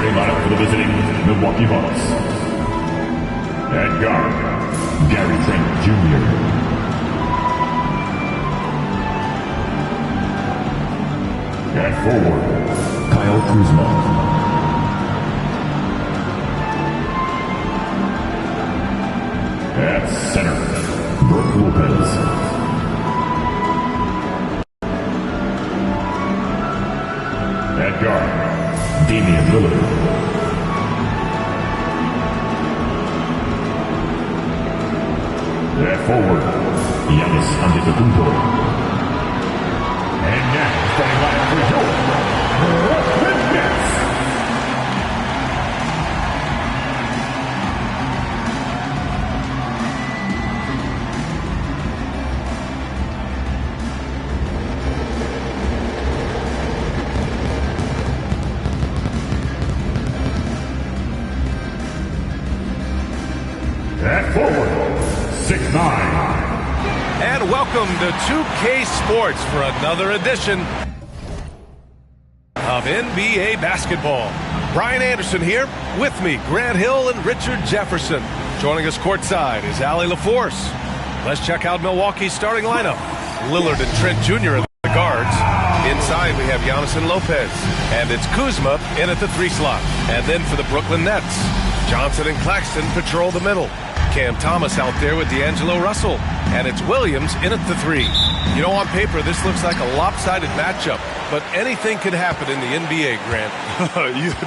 Starting lineup for the visiting Milwaukee Bucks. At guard, Gary Trent Jr. At forward, Kyle Kuzma. At center, Brook Lopez. At guard, Damian Lillard. At forward, Giannis Antetokounmpo. And now, starting lineup for your Brooklyn Nets. At forward, 6'9". And welcome to 2K Sports for another edition of NBA basketball. Brian Anderson here, with me, Grant Hill and Richard Jefferson. Joining us courtside is Allie LaForce. Let's check out Milwaukee's starting lineup. Lillard and Trent Jr. at the guards. Inside we have Giannis and Lopez. And it's Kuzma in at the 3 slot. And then for the Brooklyn Nets, Johnson and Claxton patrol the middle. Cam Thomas out there with D'Angelo Russell. And it's Williams in at the 3. You know, on paper, this looks like a lopsided matchup, but anything can happen in the NBA, Grant.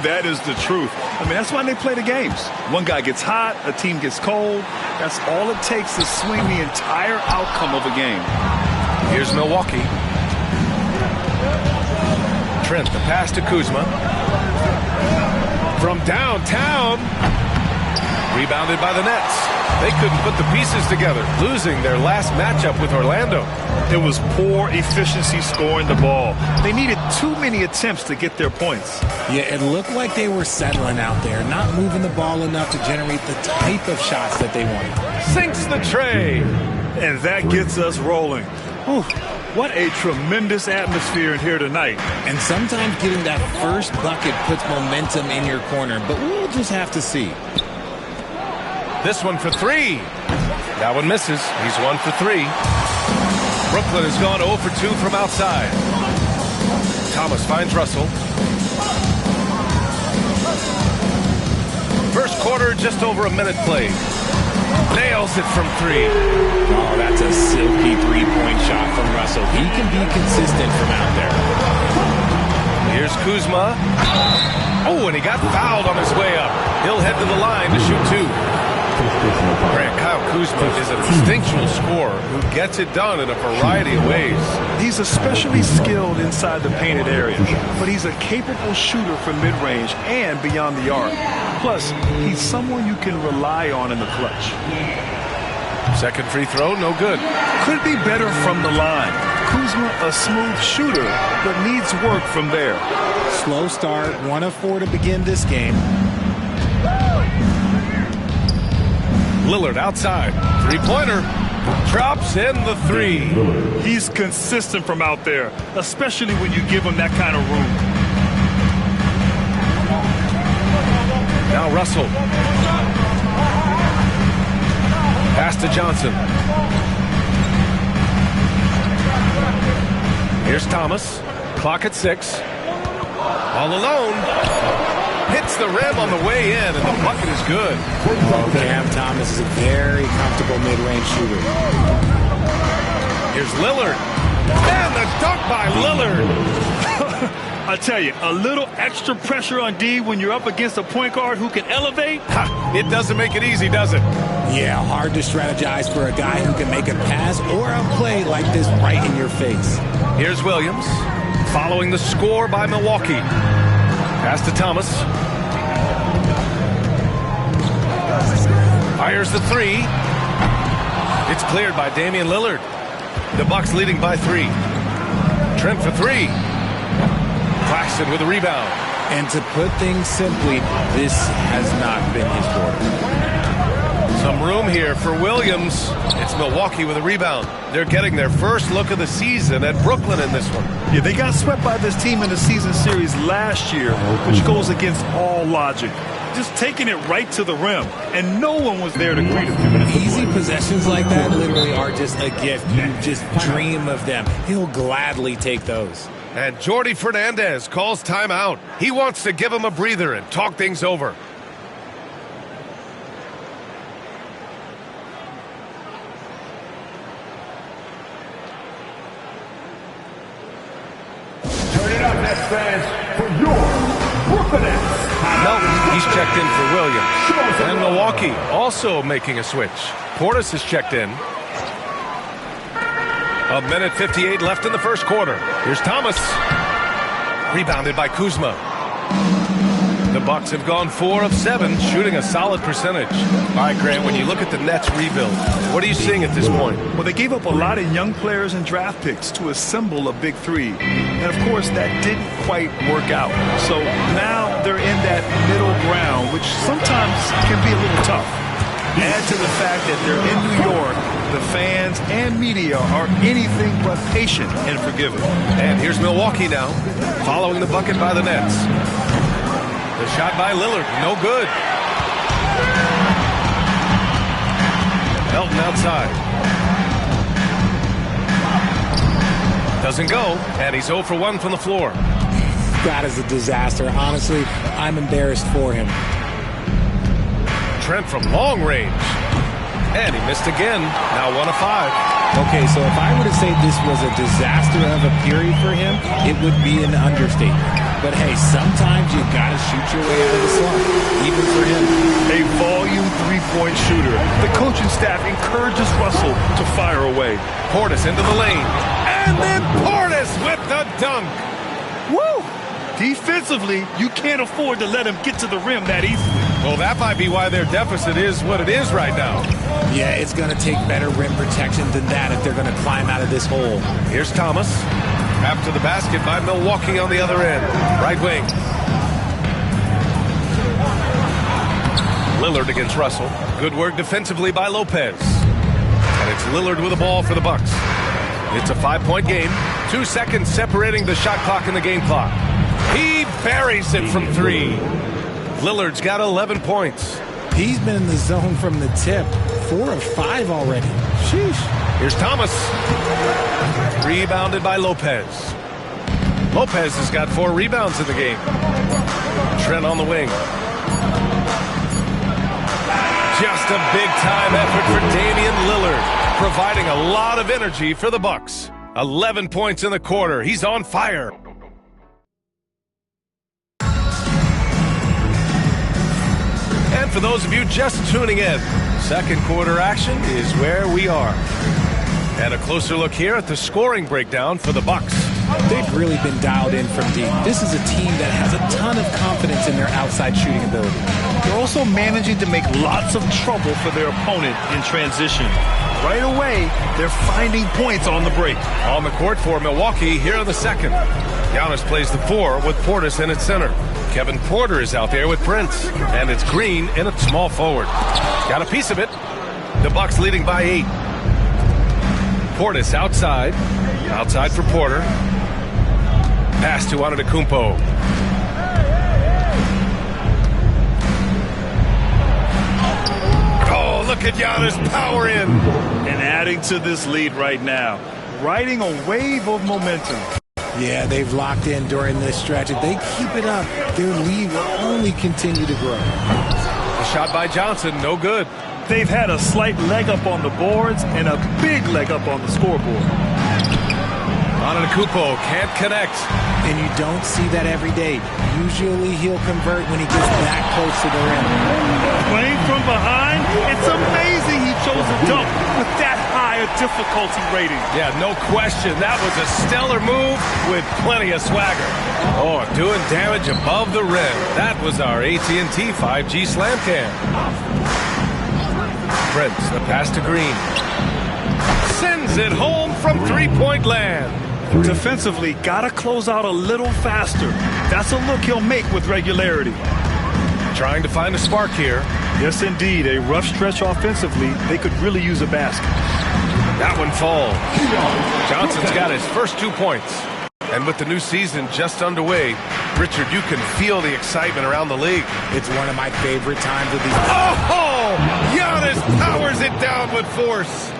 That is the truth. I mean, that's why they play the games. One guy gets hot, a team gets cold. That's all it takes to swing the entire outcome of a game. Here's Milwaukee. Trent, the pass to Kuzma. From downtown. Rebounded by the Nets. They couldn't put the pieces together, losing their last matchup with Orlando. It was poor efficiency scoring the ball. They needed too many attempts to get their points. Yeah, it looked like they were settling out there, not moving the ball enough to generate the type of shots that they wanted. Sinks the tray. And that gets us rolling. Whew, what a tremendous atmosphere in here tonight. And sometimes getting that first bucket puts momentum in your corner, but we'll just have to see. This one for 3. That one misses. He's 1 for 3. Brooklyn has gone 0 for 2 from outside. Thomas finds Russell. First quarter, just over a minute played. Nails it from 3. Oh, that's a silky three-point shot from Russell. He can be consistent from out there. Here's Kuzma. Oh, and he got fouled on his way up. He'll head to the line to shoot 2. Grant, Kyle Kuzma is a distinctual scorer who gets it done in a variety of ways. He's especially skilled inside the painted area, but he's a capable shooter from mid-range and beyond the arc. Plus, he's someone you can rely on in the clutch. Second free throw, no good. Could be better from the line. Kuzma, a smooth shooter, but needs work from there. Slow start, 1 of 4 to begin this game. Lillard outside. Three-pointer. Drops in the 3. He's consistent from out there, especially when you give him that kind of room. Now Russell. Pass to Johnson. Here's Thomas. Clock at 6. All alone. Hits the rim on the way in, and the bucket is good. Oh, Cam Thomas is a very comfortable mid-range shooter. Here's Lillard. And the dunk by Lillard. I tell you, a little extra pressure on D when you're up against a point guard who can elevate. It doesn't make it easy, does it? Yeah, hard to strategize for a guy who can make a pass or a play like this right in your face. Here's Williams, following the score by Milwaukee. Pass to Thomas. Fires the 3. It's cleared by Damian Lillard. The Bucks leading by 3. Trent for 3. Claxton with a rebound. And to put things simply, this has not been his quarter. Some room here for Williams. It's Milwaukee with a rebound. They're getting their first look of the season at Brooklyn in this one. Yeah, they got swept by this team in the season series last year, which goes against all logic. Just taking it right to the rim, and no one was there to greet him. Easy possessions like that literally are just a gift. You just dream of them. He'll gladly take those. And Jordi Fernandez calls timeout. He wants to give him a breather and talk things over. Turn it up, Nets fans, for your Brooklyn Nets. No, he's checked in for Williams. And Milwaukee also making a switch. Portis is checked in. 1:58 left in the first quarter. Here's Thomas. Rebounded by Kuzma. The Bucks have gone 4 of 7, shooting a solid percentage. All right, Grant, when you look at the Nets rebuild, what are you seeing at this point? Well, they gave up a lot of young players and draft picks to assemble a big three. And, of course, that didn't quite work out. So now they're in that middle ground, which sometimes can be a little tough. Add to the fact that they're in New York, the fans and media are anything but patient and forgiving. And here's Milwaukee now, following the bucket by the Nets. The shot by Lillard, no good. Melton outside. Doesn't go, and he's 0 for 1 from the floor. That is a disaster. Honestly, I'm embarrassed for him. Trent from long range. And he missed again. Now 1 of 5. Okay, so if I were to say this was a disaster of a period for him, it would be an understatement. But hey, sometimes you gotta shoot your way out of the slump, even for him. A volume three-point shooter. The coaching staff encourages Russell to fire away. Portis into the lane. And then Portis with the dunk. Woo! Defensively, you can't afford to let him get to the rim that easily. Well, that might be why their deficit is what it is right now. Yeah, it's going to take better rim protection than that if they're going to climb out of this hole. Here's Thomas. Trapped to the basket by Milwaukee on the other end. Right wing. Lillard against Russell. Good work defensively by Lopez. And it's Lillard with the ball for the Bucks. It's a 5-point game. 2 seconds separating the shot clock and the game clock. He buries it from 3. Lillard's got 11 points. He's been in the zone from the tip. 4 of 5 already. Sheesh. Here's Thomas. Rebounded by Lopez. Lopez has got 4 rebounds in the game. Trent on the wing. Just a big-time effort for Damian Lillard, providing a lot of energy for the Bucks. 11 points in the quarter. He's on fire. And for those of you just tuning in, second quarter action is where we are. And a closer look here at the scoring breakdown for the Bucks. They've really been dialed in from deep. This is a team that has a ton of confidence in their outside shooting ability. They're also managing to make lots of trouble for their opponent in transition. Right away, they're finding points on the break. On the court for Milwaukee here in the second. Giannis plays the 4 with Portis in its center. Kevin Porter is out there with Prince. And it's Green in at small forward. Got a piece of it. The Bucks leading by 8. Portis outside. Outside for Porter. Pass to Antetokounmpo. Oh, look at Giannis power in. And adding to this lead right now, riding a wave of momentum. Yeah, they've locked in during this stretch. If they keep it up, their lead will only continue to grow. A shot by Johnson, no good. They've had a slight leg up on the boards and a big leg up on the scoreboard. Antetokounmpo can't connect. And you don't see that every day. Usually he'll convert when he gets that close to the rim. Playing from behind, it's amazing he chose a dunk with that high a difficulty rating. Yeah, no question. That was a stellar move with plenty of swagger. Oh, doing damage above the rim. That was our AT&T 5G Slam Cam. Prince, the pass to Green. Sends it home from three-point land. Defensively, gotta close out a little faster. That's a look he'll make with regularity. trying to find a spark here. Yes, indeed. A rough stretch offensively. They could really use a basket. That one falls. Johnson's got his first 2 points. And with the new season just underway, Richard, you can feel the excitement around the league. It's one of my favorite times of these. Oh! Giannis powers it down with force.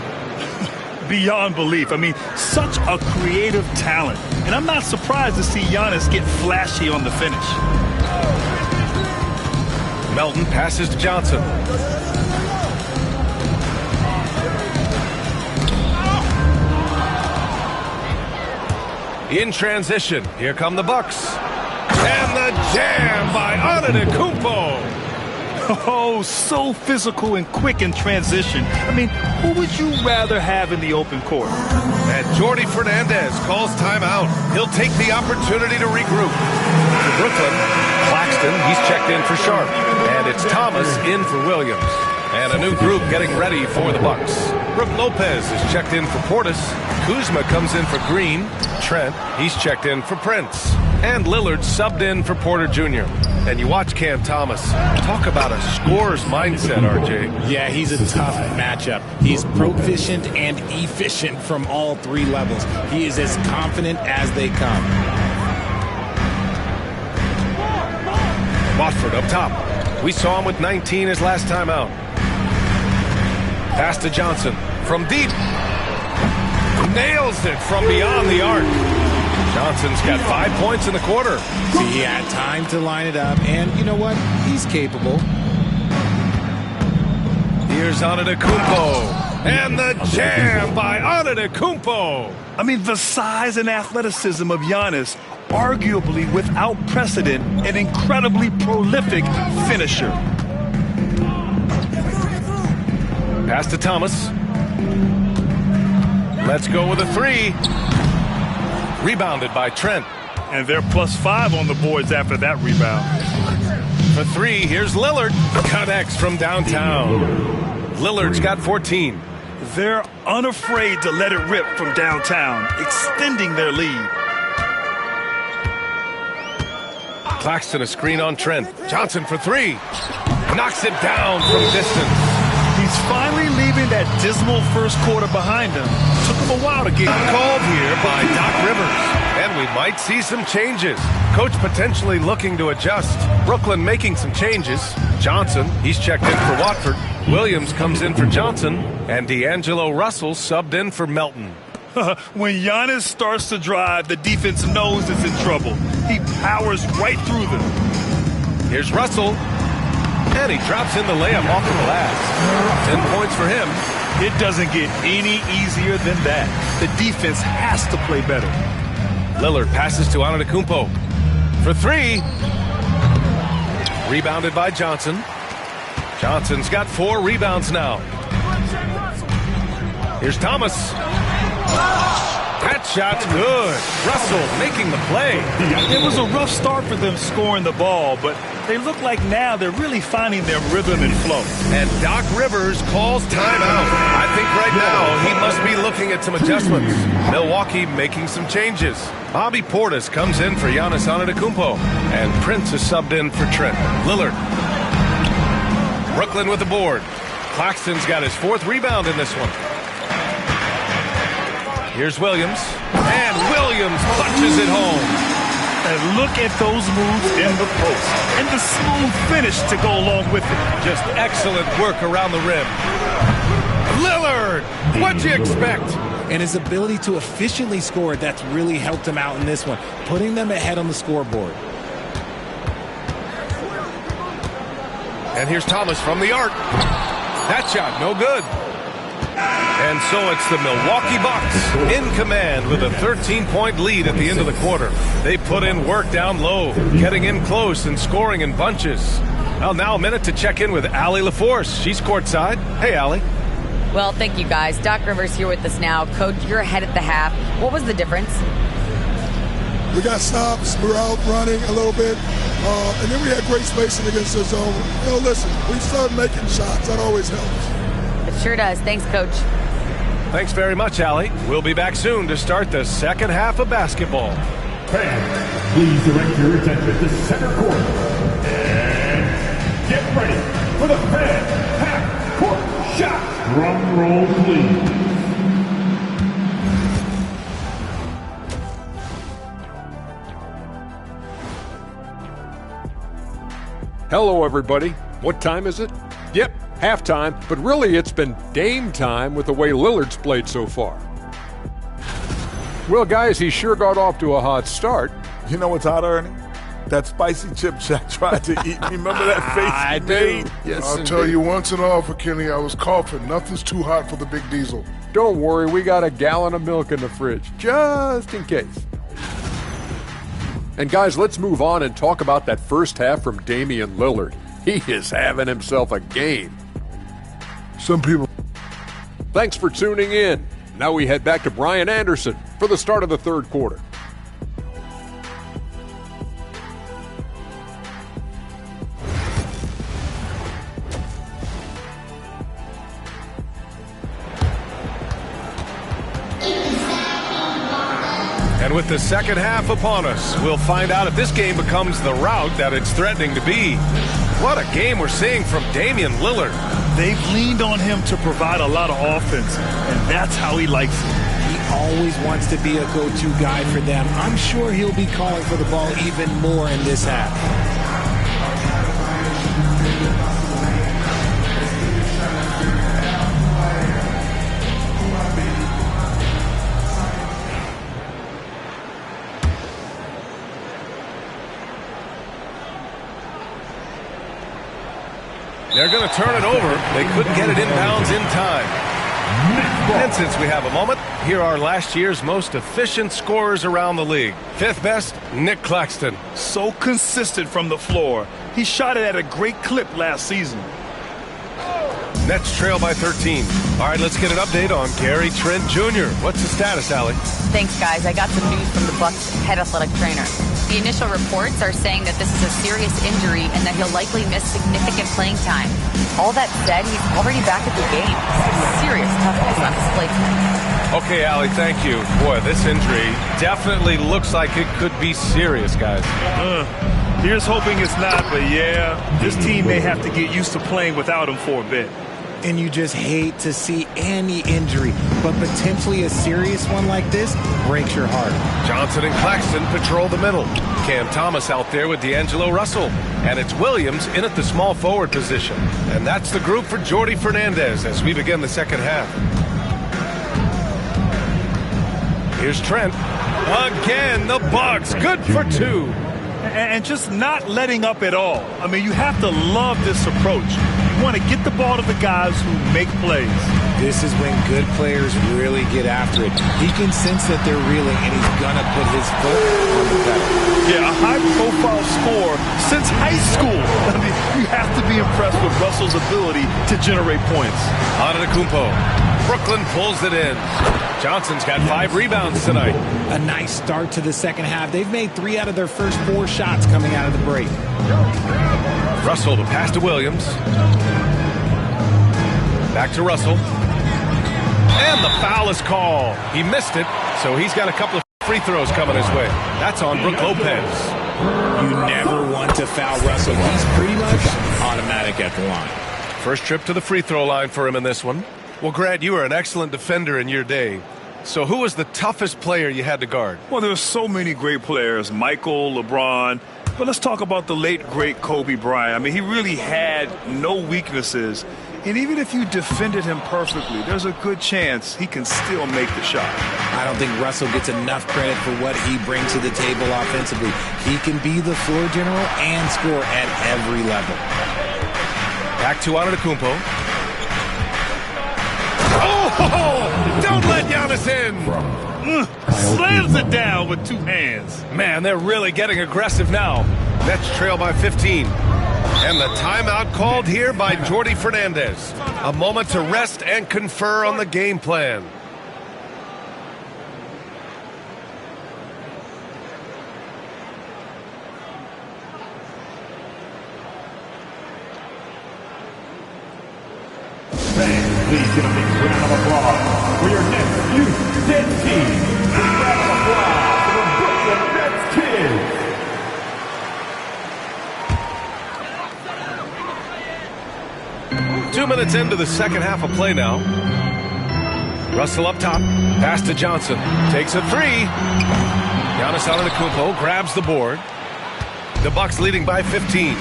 Beyond belief. I mean, such a creative talent. And I'm not surprised to see Giannis get flashy on the finish. Melton passes to Johnson. In transition, here come the Bucks. And the jam by Antetokounmpo. Oh, so physical and quick in transition. I mean, who would you rather have in the open court? And Jordi Fernandez calls timeout. He'll take the opportunity to regroup. For Brooklyn, Claxton, he's checked in for Sharp. And it's Thomas in for Williams. And a new group getting ready for the Bucks. Brook Lopez is checked in for Portis. Kuzma comes in for Green. Trent, he's checked in for Prince. And Lillard subbed in for Porter Jr. And you watch Cam Thomas. Talk about a scorer's mindset, RJ. Yeah, he's a tough matchup. He's proficient and efficient from all three levels. He is as confident as they come. Watford up top. We saw him with 19 his last time out. Pass to Johnson from deep. Nails it from beyond the arc. Johnson's got 5 points in the quarter. See, he had time to line it up, and you know what? He's capable. Here's Antetokounmpo. And the jam by Antetokounmpo. I mean, the size and athleticism of Giannis, arguably without precedent, an incredibly prolific finisher. Pass to Thomas. Let's go with a three. Rebounded by Trent. And they're +5 on the boards after that rebound. For three, here's Lillard. Connects from downtown. Lillard's got 14. They're unafraid to let it rip from downtown, extending their lead. Claxton a screen on Trent. Johnson for three. Knocks it down from distance. He's finally leaving that dismal first quarter behind him. Took him a while to get Called here by Doc Rivers. And we might see some changes. Coach potentially looking to adjust. Brooklyn making some changes. Johnson, he's checked in for Watford. Williams comes in for Johnson. And D'Angelo Russell subbed in for Melton. When Giannis starts to drive, the defense knows it's in trouble. He powers right through them. Here's Russell. And he drops in the layup off the glass. 10 points for him. It doesn't get any easier than that. The defense has to play better. Lillard passes to Antetokounmpo. For three. Rebounded by Johnson. Johnson's got 4 rebounds now. Here's Thomas. That shot's good. Russell making the play. It was a rough start for them scoring the ball, but they look like now they're really finding their rhythm and flow. And Doc Rivers calls timeout. I think right now he must be looking at some adjustments. Milwaukee making some changes. Bobby Portis comes in for Giannis Antetokounmpo. And Prince is subbed in for Trent. Lillard. Brooklyn with the board. Claxton's got his 4th rebound in this one. Here's Williams. And Williams punches it home. And look at those moves in the post. And the smooth finish to go along with it. Just excellent work around the rim. Lillard! What'd you expect? And his ability to efficiently score, that's really helped him out in this one, putting them ahead on the scoreboard. And here's Thomas from the arc. That shot, no good. And so it's the Milwaukee Bucks in command with a 13-point lead at the end of the quarter. They put in work down low, getting in close and scoring in bunches. Well, now a minute to check in with Allie LaForce. She's courtside. Hey, Allie. Well, thank you, guys. Doc Rivers here with us now. Coach, you're ahead at the half. What was the difference? We got stops. We were out running a little bit. And then we had great spacing against the zone. You know, listen, we started making shots. That always helps. It sure does. Thanks, Coach. Thanks very much, Allie. We'll be back soon to start the second half of basketball. Fans, please direct your attention to center court. And the pen, half-court shot. Drum roll, please. Hello, everybody. What time is it? Yep, halftime, but really it's been Dame time with the way Lillard's played so far. Well, guys, he sure got off to a hot start. You know what's hot, Ernie? That spicy chip Shaq tried to eat. Remember that face he made? Yes, I'll tell you once and all for Kenny, I was coughing. Nothing's too hot for the Big Diesel. Don't worry, we got a gallon of milk in the fridge, just in case. And guys, let's move on and talk about that first half from Damian Lillard. He is having himself a game. Some people. Thanks for tuning in. Now we head back to Brian Anderson for the start of the third quarter. And with the second half upon us, we'll find out if this game becomes the rout that it's threatening to be. What a game we're seeing from Damian Lillard. They've leaned on him to provide a lot of offense, and that's how he likes it. He always wants to be a go-to guy for them. I'm sure he'll be calling for the ball even more in this half. They're going to turn it over. They couldn't get it inbounds in time. And since we have a moment, here are last year's most efficient scorers around the league. Fifth best, Nick Claxton. So consistent from the floor. He shot it at a great clip last season. Nets trail by 13. All right, let's get an update on Gary Trent Jr. What's the status, Allie? Thanks, guys. I got some news from the Bucks head athletic trainer. The initial reports are saying that this is a serious injury and that he'll likely miss significant playing time. All that said, he's already back at the game. Serious toughness on display tonight. Okay, Allie, thank you. Boy, this injury definitely looks like it could be serious, guys. Here's hoping it's not, but yeah, this team may have to get used to playing without him for a bit. And you just hate to see any injury, but potentially a serious one like this breaks your heart. Johnson and Claxton patrol the middle. Cam Thomas out there with D'Angelo Russell. And it's Williams in at the small forward position. And that's the group for Jordi Fernandez as we begin the second half. Here's Trent. Again, the Bucks. Good for two. And just not letting up at all. I mean, you have to love this approach. You want to get the ball to the guys who make plays. This is when good players really get after it. He can sense that they're reeling, and he's going to put his foot on the pedal. Yeah, a high-profile score since high school. I mean, you have to be impressed with Russell's ability to generate points. Antetokounmpo. Brooklyn pulls it in. Johnson's got 5 rebounds tonight. A nice start to the second half. They've made 3 out of their first 4 shots coming out of the break. Russell to pass to Williams. Back to Russell. And the foul is called. He missed it, so he's got a couple of free throws coming his way. That's on Brook Lopez. You never want to foul Russell. He's pretty much automatic at the line. First trip to the free throw line for him in this one. Well, Grant, you were an excellent defender in your day. So who was the toughest player you had to guard? Well, there were so many great players. Michael, LeBron. But let's talk about the late, great Kobe Bryant. I mean, he really had no weaknesses. And even if you defended him perfectly, there's a good chance he can still make the shot. I don't think Russell gets enough credit for what he brings to the table offensively. He can be the floor general and score at every level. Back to Antetokounmpo. Oh, don't let Giannis in. Slams it down with 2 hands. Man, they're really getting aggressive now. Nets trail by 15. And the timeout called here by Jordi Fernandez. A moment to rest and confer on the game plan. Please give a big round of applause for your next youth Nets team. A round of applause for the Brooklyn Nets kids. 2 minutes into the second half of play now. Russell up top. Pass to Johnson. Takes a three. Giannis Antetokounmpo grabs the board. The Bucks leading by 15.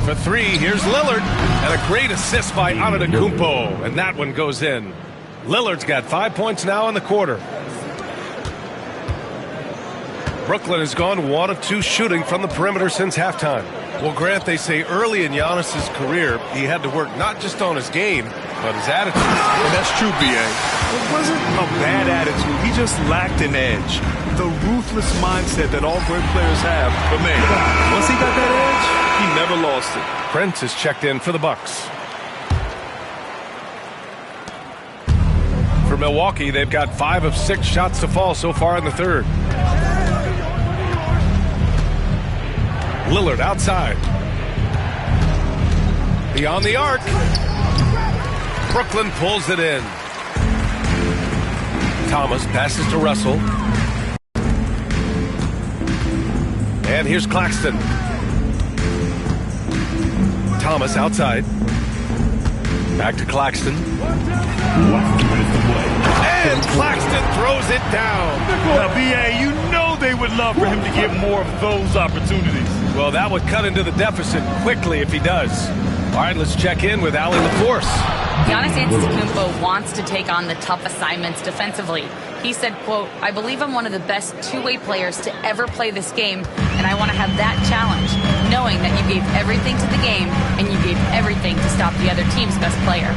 For three, here's Lillard. And a great assist by Antetokounmpo. And that one goes in. Lillard's got 5 points now in the quarter. Brooklyn has gone 1 of 2 shooting from the perimeter since halftime. Well, Grant, they say early in Giannis's career, he had to work not just on his game, but his attitude. And that's true, B.A. It wasn't a bad attitude. He just lacked an edge. The ruthless mindset that all great players have. But, man, once he got that edge, he never lost it. Prince is checked in for the Bucks. For Milwaukee, they've got 5 of 6 shots to fall so far in the third. Lillard outside. Beyond the arc. Brooklyn pulls it in. Thomas passes to Russell. And here's Claxton. Thomas outside. Back to Claxton. And Claxton throws it down. Now, B.A., you know they would love for him to get more of those opportunities. Well, that would cut into the deficit quickly if he does. All right, let's check in with Allie LaForce. Giannis Antetokounmpo wants to take on the tough assignments defensively. He said, quote, "I believe I'm one of the best two-way players to ever play this game, and I want to have that challenge, knowing that you gave everything to the game and you gave everything to stop the other team's best player."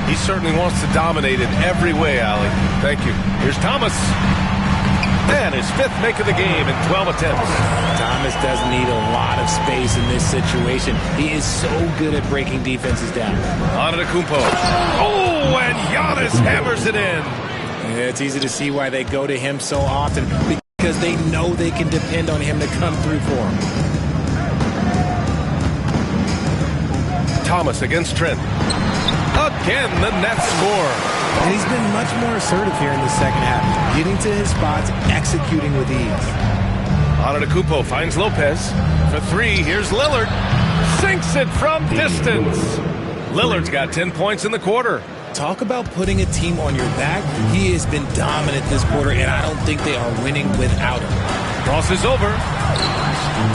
He certainly wants to dominate in every way, Allie. Thank you. Here's Thomas. And his 5th make of the game in 12 attempts. Thomas does need a lot of space in this situation. He is so good at breaking defenses down. Antetokounmpo. Oh, and Giannis hammers it in. It's easy to see why they go to him so often, because they know they can depend on him to come through for them. Thomas against Trent. Again, the Nets score. And he's been much more assertive here in the second half, getting to his spots, executing with ease. Antetokounmpo finds Lopez. For three, here's Lillard. Sinks it from distance. Lillard's got 10 points in the quarter. Talk about putting a team on your back. He has been dominant this quarter, and I don't think they are winning without him. Cross is over.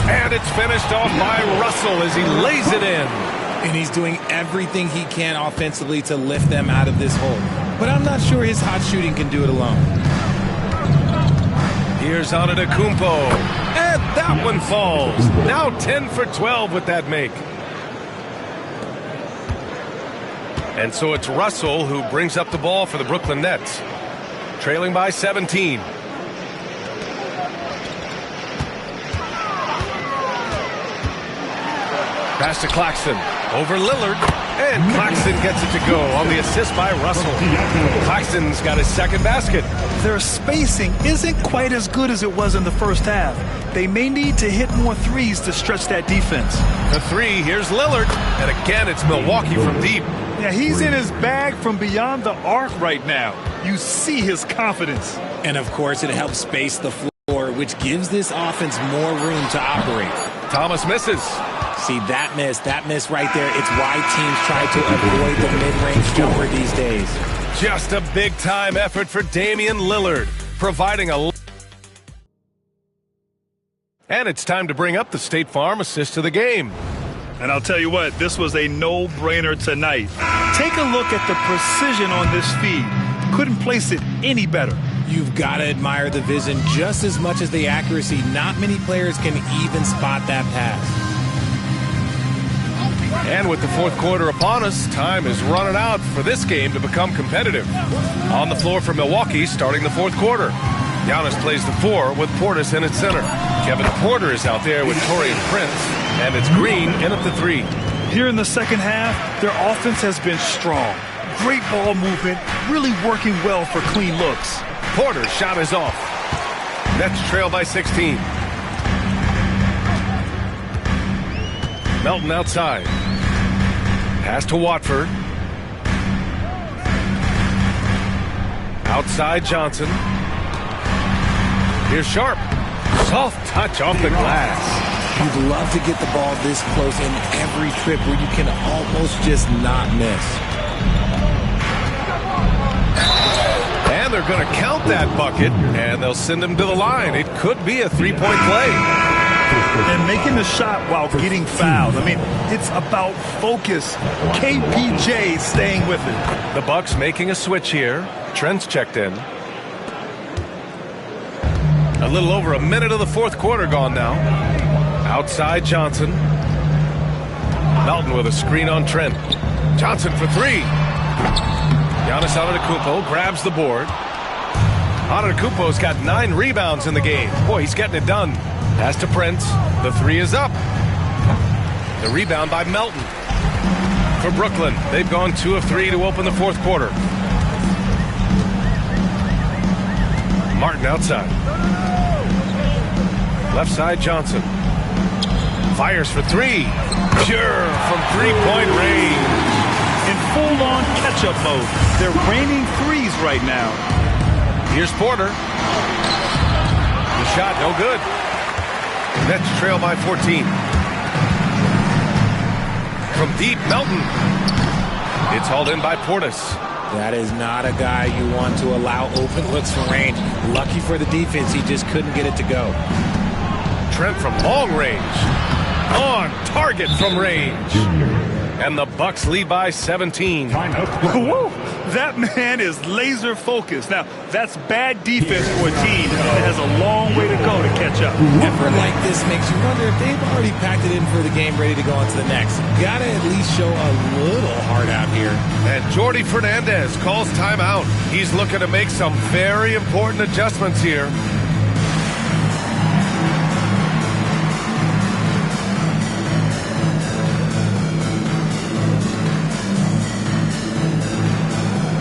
And it's finished off by Russell as he lays it in. And he's doing everything he can offensively to lift them out of this hole. But I'm not sure his hot shooting can do it alone. Here's Antetokounmpo. And that one falls. Now 10 for 12 with that make. And so it's Russell who brings up the ball for the Brooklyn Nets. Trailing by 17. Pass to Claxton. Over Lillard. And Claxton gets it to go on the assist by Russell. Claxton's got his second basket. Their spacing isn't quite as good as it was in the first half. They may need to hit more threes to stretch that defense. The three, here's Lillard. And again, it's Milwaukee from deep. Yeah, he's in his bag from beyond the arc right now. You see his confidence. And, of course, it helps space the floor, which gives this offense more room to operate. Thomas misses. See, that miss right there, it's why teams try to avoid the mid-range jumper these days. Just a big-time effort for Damian Lillard, providing a... And it's time to bring up the State Farm assist to the game. And I'll tell you what, this was a no-brainer tonight. Take a look at the precision on this feed. Couldn't place it any better. You've got to admire the vision just as much as the accuracy. Not many players can even spot that pass. And with the fourth quarter upon us, time is running out for this game to become competitive. On the floor for Milwaukee, starting the fourth quarter. Giannis plays the 4 with Portis in its center. Kevin Porter is out there with Taurean Prince, and it's Green in at the 3. Here in the second half, their offense has been strong. Great ball movement, really working well for clean looks. Porter's shot is off. Nets trail by 16. Melton outside. Pass to Watford. Outside Johnson. Here's Sharp. Soft touch off the glass. You'd love to get the ball this close in every trip where you can almost just not miss. And they're going to count that bucket, and they'll send him to the line. It could be a three-point play. And making the shot while getting fouled. I mean, it's about focus. KPJ staying with it. The Bucks making a switch here. Trent's checked in. A little over a minute of the fourth quarter gone now. Outside Johnson. Melton with a screen on Trent. Johnson for three. Giannis Antetokounmpo grabs the board. Antetokounmpo's got 9 rebounds in the game. Boy, he's getting it done. Pass to Prince. The three is up. The rebound by Melton. For Brooklyn, they've gone 2 of 3 to open the fourth quarter. Martin outside. Left side Johnson. Fires for three. Pure from three-point range. In full-on catch-up mode. They're raining threes right now. Here's Porter. The shot no good. Nets trail by 14. From deep, Melton. It's hauled in by Portis. That is not a guy you want to allow open looks from range. Lucky for the defense, he just couldn't get it to go. Trent from long range. On target from range. And the Bucks lead by 17. Whoa, that man is laser focused. Now, that's bad defense for a team that has a long way to go to catch up. Effort like this makes you wonder if they've already packed it in for the game, ready to go on to the next. Gotta at least show a little heart out here. And Jordi Fernandez calls timeout. He's looking to make some very important adjustments here.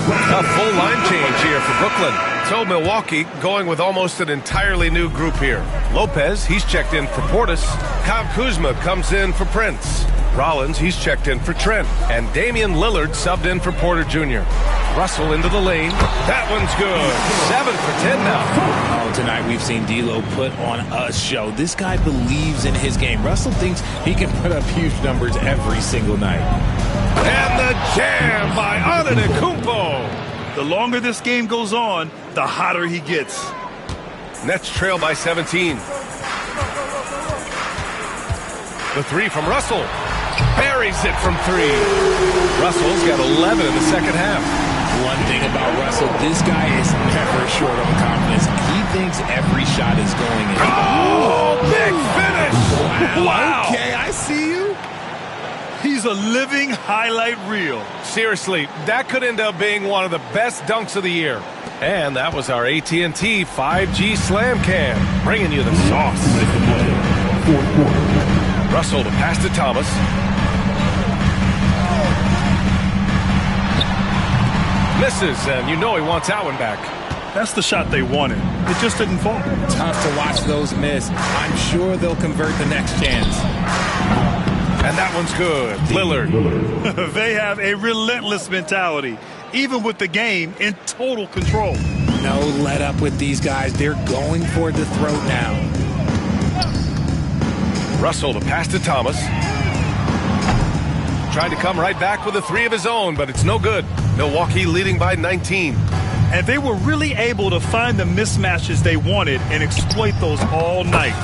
A full line change here for Brooklyn. So Milwaukee going with almost an entirely new group here. Lopez, he's checked in for Portis. Kyle Kuzma comes in for Prince. Rollins, he's checked in for Trent. And Damian Lillard subbed in for Porter Jr. Russell into the lane. That one's good. 7 for 10 now. Oh, tonight we've seen D'Lo put on a show. This guy believes in his game. Russell thinks he can put up huge numbers every single night. And the jam by Antetokounmpo. The longer this game goes on, the hotter he gets. Nets trail by 17. The three from Russell. Buries it from three. Russell's got 11 in the second half. One thing about Russell, this guy is never short on confidence. He thinks every shot is going in. Oh, big finish. Wow. Okay, I see you. He's a living highlight reel. Seriously, that could end up being one of the best dunks of the year. And that was our AT&T 5G Slam Cam, bringing you the sauce. Russell to pass to Thomas. Misses, and you know he wants that one back. That's the shot they wanted. It just didn't fall. Tough to watch those miss. I'm sure they'll convert the next chance. And that one's good. Lillard. They have a relentless mentality, even with the game in total control. No let up with these guys. They're going for the throat now. Russell to pass to Thomas. Trying to come right back with a three of his own, but it's no good. Milwaukee leading by 19. And they were really able to find the mismatches they wanted and exploit those all night.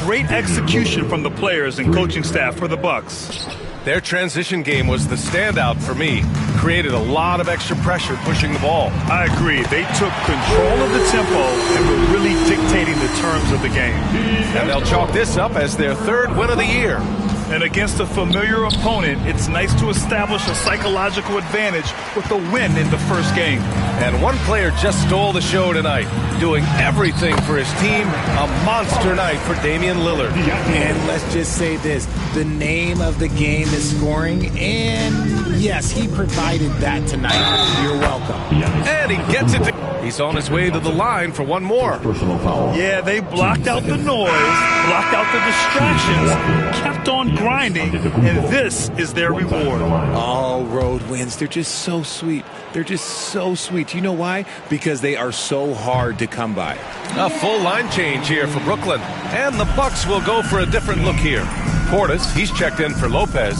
Great execution from the players and coaching staff for the Bucks. Their transition game was the standout for me. Created a lot of extra pressure pushing the ball. I agree. They took control of the tempo and were really dictating the terms of the game. And they'll chalk this up as their third win of the year. And against a familiar opponent, it's nice to establish a psychological advantage with a win in the first game. And one player just stole the show tonight, doing everything for his team. A monster night for Damian Lillard. And let's just say this, the name of the game is scoring, and yes, he provided that tonight. You're welcome. And he gets it to He's on his way to the line for one more. Yeah, they blocked out the noise, blocked out the distractions, kept on grinding, and this is their reward. All road wins. They're just so sweet. They're just so sweet. You know why? Because they are so hard to come by. A full line change here for Brooklyn. And the Bucks will go for a different look here. Portis, he's checked in for Lopez.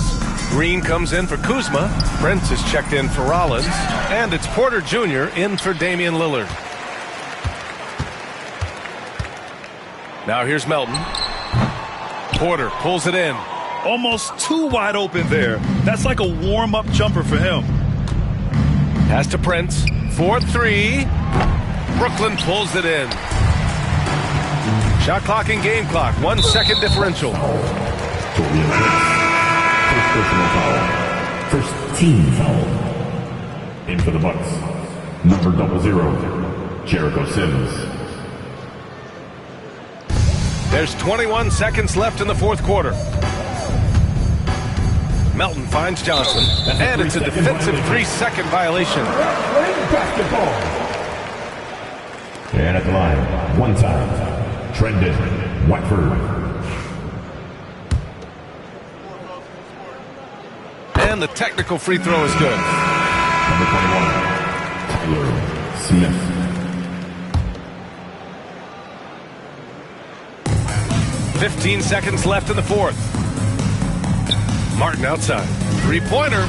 Green comes in for Kuzma. Prince is checked in for Rollins. And it's Porter Jr. in for Damian Lillard. Now here's Melton. Porter pulls it in. Almost too wide open there. That's like a warm-up jumper for him. Pass to Prince. 4-3. Brooklyn pulls it in. Shot clock and game clock. 1 second differential. First personal foul. First team foul. In for the Bucks. Number 00, Jericho Sims. There's 21 seconds left in the fourth quarter. Melton finds Johnson, and it's a defensive 3-second violation. Basketball. And at the line, one time, Trendon Watford. And the technical free throw is good. Number 21, Tyler Smith. "15 seconds left in the fourth. Martin outside. Three-pointer.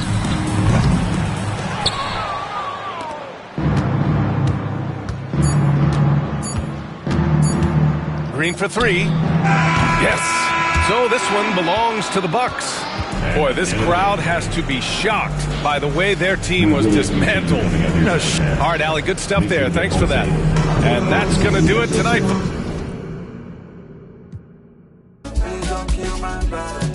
Green for three. Yes. So this one belongs to the Bucks. Boy, this crowd has to be shocked by the way their team was dismantled. All right, Allie, good stuff there. Thanks for that. And that's going to do it tonight. Please don't kill my vibe.